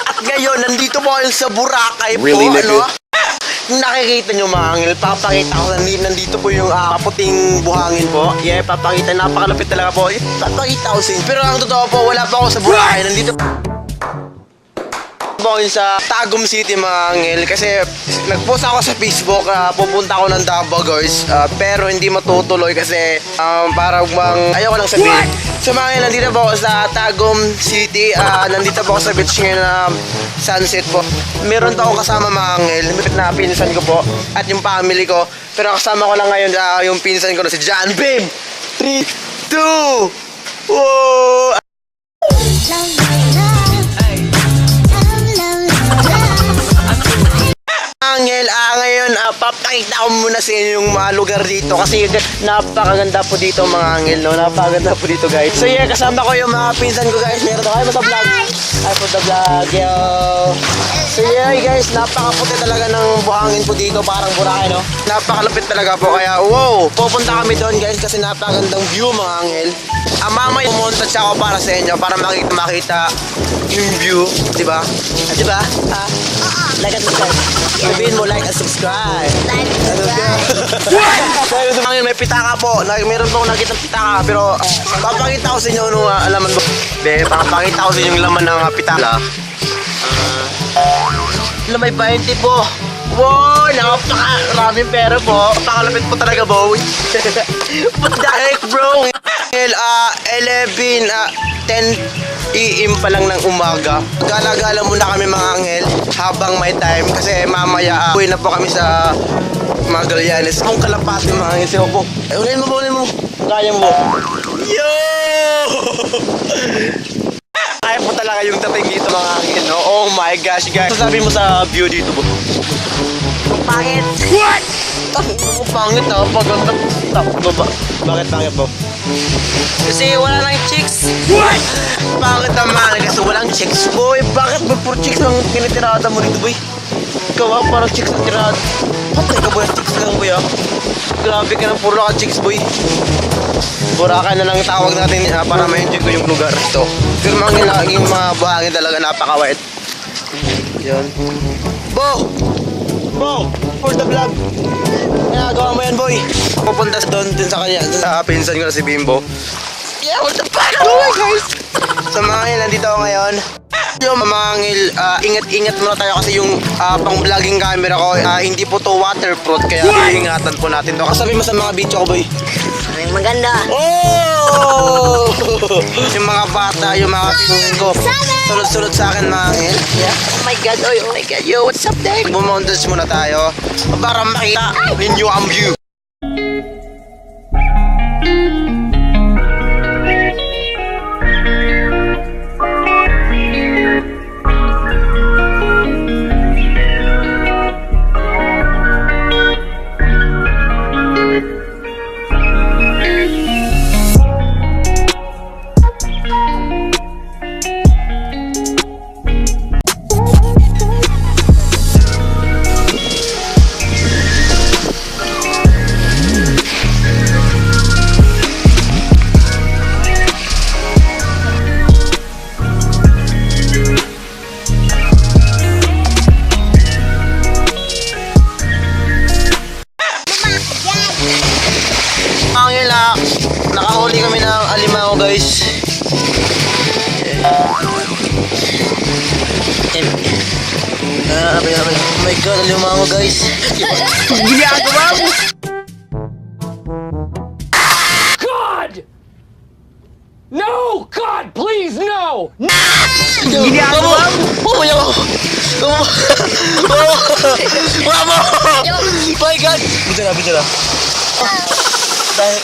At ngayon, nandito po kayo sa Boracay po, Really, nigga? ano? Kung nakikita nyo mga angel, papakita ko nandito po yung puting buhangin po. Yeah, papakita, napakalapit talaga po. Papakita ko sa inyo. Pero ang totoo po, wala pa ako sa Boracay. Nandito po yun sa Tagum City mga angel. Kasi nag-post ako sa Facebook, pupunta ako ng Davao guys. Pero hindi matutuloy kasi parang ayoko lang sabihin. So mga angel, nandito po ako sa Tagum City. Nandito po ako sa beach ngayon na sunset po. Meron to ako kasama mga angel na pinsan ko po at yung family ko. Pero kasama ko lang ngayon yung pinsan ko na si John Babe. 3, 2, whoa! Angel, ngayon papakita ko muna sa inyo yung mga lugar dito kasi napakaganda po dito mga angel, no? Napakaganda po dito guys. So yeah, kasama ko yung mga pinsan ko guys. Meron tayo sa vlog. Hi po the vlog, yo! So yeah guys, napakaputi talaga ng buhangin po dito, parang Boracay, no? Napakalapit talaga po kaya wow! Pupunta kami doon guys kasi napakagandang view mga angel. Mamaya pumunta siya ako para sa inyo para makita yung view, di ba? Di ba? Like and subscribe. Sabihin mo like and subscribe. Like and subscribe. Ngayon may pitaka po. Meron po akong nakita ng pitaka pero papakita ko sa inyo nung alaman ko. Papakita ko sa inyo yung laman ng pitaka. May 20 po. Wow, napakaraming pera po. Napakalapit po talaga, boy. What the heck, bro? 11, 10 AM pa lang ng umaga. Gala-gala muna kami mga angel habang may time kasi mamaya uwi na po kami sa Magallanes. Kung kalapati mga angel, siya po. Unahin mo. Kaya mo. Yo! Kaya po talaga yung dating dito mga angel, no? Oh my gosh, guys. Sasabi mo sa view dito, bo? Pangit. What? Pangit na, paganda. Bakit pangit po? Kasi wala lang chicks. What? Pangit naman kasi walang chicks, boy. Bakit ba puro chicks lang tinitirada mo dito, boy? Ikaw parang chicks na tirada. Patay ka boy, chicks lang boy Grabe ka na, puro ka chicks, boy. Boracay na lang tawag natin para ma-enjoy ko yung lugar ito. Pero yung mga buhangin talaga napakawait. Yun. Bo! For the vlog. Ginagawa mo yan, boy. Pupunta doon din sa kanya, sa pinsan ko na si Bimbo. Yeah, what the fuck? Oh my guys! Sa mga ngil, nandito ako ngayon. Yung mga ngil, ingat-ingat muna tayo kasi yung pang-vlogging camera ko, hindi po to waterproof, kaya iingatan po natin to. Kasabi mo sa mga video ko, boy. Ay, maganda. Oh! Yung mga bata, yung mga pinsan ko, sunod-sunod sa akin mga ngil. Yeah. Oh my God, oh my God. Yo, what's up there? Bumountains muna tayo para makita ninyo ang view. Nakahuli kami ng alimango guys. Oh my God, alimango guys. Ginagawa mo! God! No! God, please, no! Ginagawa mo! Mamo! My God! Bito na. Dahil...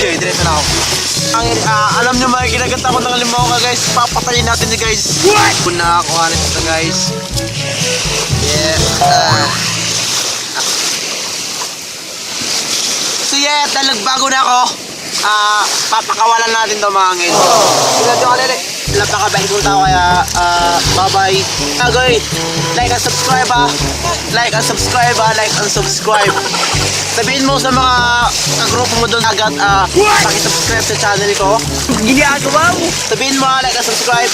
Okay, diretso na ako. Alam nyo mga kinagat ako ng alimango guys. Papatayin natin niya guys. What? Puna ako hanip ito guys. Yeah. So yeah, talagbago na ako. Papakawalan natin ito mga angin. Tignan nyo kalili. Napakabait kong tao kaya bye-bye. Guys, like and subscribe. Like and subscribe. So Sabihin mo sa mga kagrupo mo doon agad, pakisubscribe sa channel ko. Ginagawa mo. Sabihin mo, like and subscribe.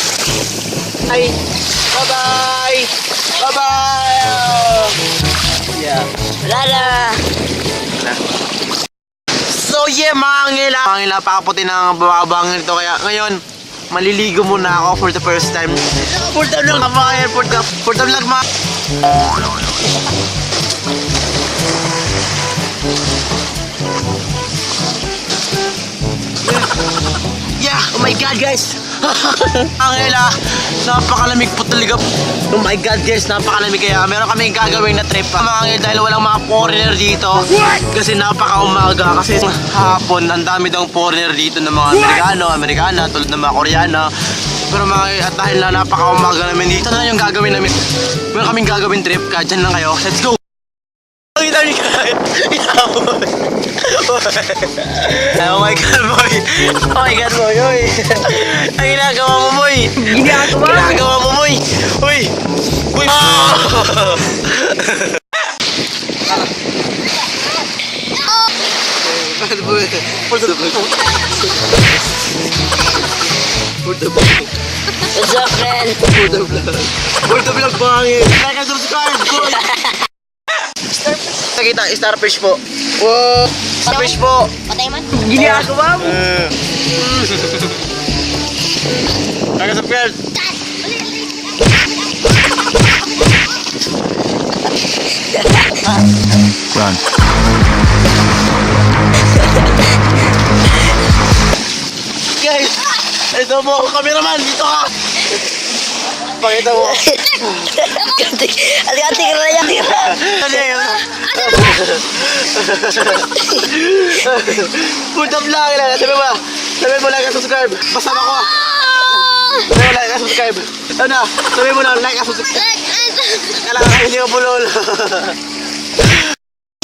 Bye! Bye-bye! Bye-bye! Yeah. Lala. So yeah, mga angela, napakaputi ng babangin ito. Kaya ngayon, maliligo muna ako for the first time. For the vlog, mga for the vlog, mga... Yeah, oh my god guys. Angela, napakalamig po talaga. Oh my god guys, napakalamig. Kaya meron kaming gagawin na trip mga angel dahil walang mga foreigner dito. Kasi napakaumaga. Kasi hapon, ang dami daw foreigner dito ng mga Amerikana, tulad ng mga Koreana. Pero mga angel, at dahil na napakaumaga namin dito na yung gagawin namin. Meron kaming gagawin trip. Kaya dyan lang kayo. Let's go! Kita niyo guys! Oh my god, boy! Oh my god, boy! Uy! Ang ginagawa mo, boy! Ginagawa mo, boy! Uy! Uy! What's up, friend? For the vlog, bangin! Like and subscribe, boy! Nakita, starfish po. Wow! Starfish po! Patay man. Ginagawa mo! Like and subscribe! Run. Guys! Ito mo ako, cameraman! Dito ka! Pakita mo. Hati-hati ka na yan. Ano yun? Full top lang. Sabi mo like and subscribe. Pasama ko. Sabi mo like and subscribe. Ano? Sabi mo na like and subscribe. Kailangan kayo hindi ko bulol.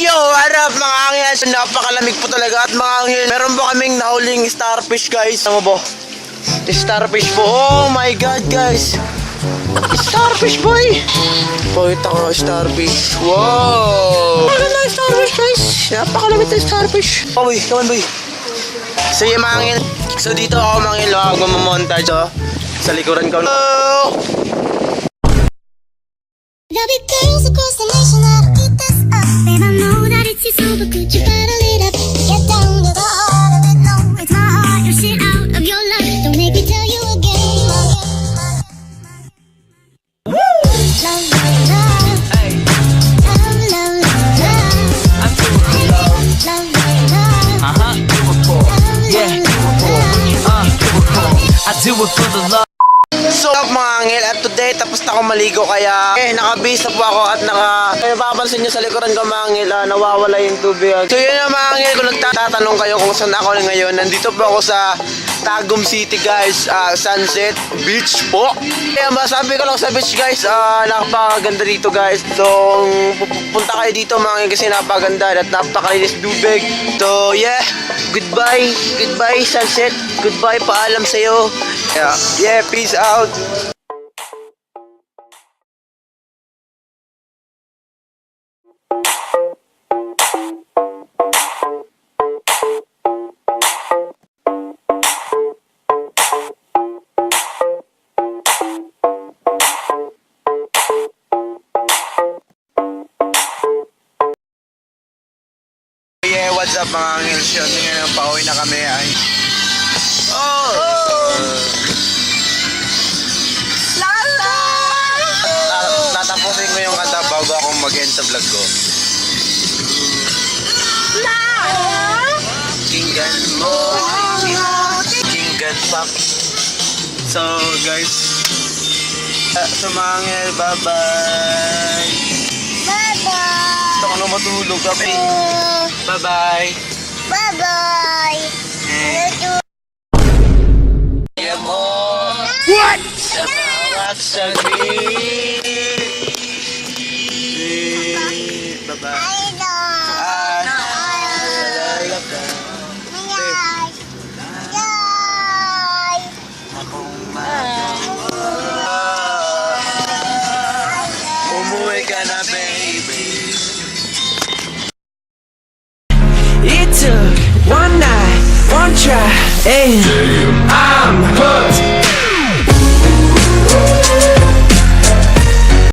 Yo, what up mga angel? Napakalamig po talaga at mga angel. Meron ba kaming nahuling starfish guys? Ano ba? Starfish po. Oh my god guys. Starfish boy! Pakita ko starfish. Wow! Maganda yung starfish guys. Napakalamit na starfish. Oh boy, come on boy. So yung mga angel. So dito ako mga angel. Ako mamontage sa likuran ko. Oh! There'll be girls across the nation that'll eat this up. And I know that it's so, but could you bottle it up? Get down to the heart of it. No, it's my heart. Your shit out of your life. Don't make me tell you again. Love, love, love. Hey, Love, love, love, love. I'm doing love. Love, love, love. Uh-huh. Do it for. Yeah, do it for. Do it for. I do it for the love. So mga angel, at today tapos na ako maligo kaya nakabihis na po ako at kaya papansin nyo sa likuran ko mga angel, nawawala yung tubig. So yun yung mga angel, kung nagtatanong kayo kung saan ako ngayon, nandito po ako sa Tagum City guys, Sunset Beach po. Kaya masabi ko lang sa beach guys, napakaganda dito guys. So punta kayo dito mga angel kasi napakaganda at napakalinis tubig. So yeah, goodbye Sunset, goodbye, paalam sa'yo. Yeah, peace out. Yeah, what's up mga angels yun? Ngayon, pauwi na kami ay... Tatapusin ko yung kanta bago akong mag-end sa vlog ko. Kinggan mo, kinggan pak. So guys, sumangil, bye-bye. Bye-bye. Gusto ko na matulog kami. Bye-bye. Bye-bye. What? Sa bawat saglit. One night, one try, and I'm hooked.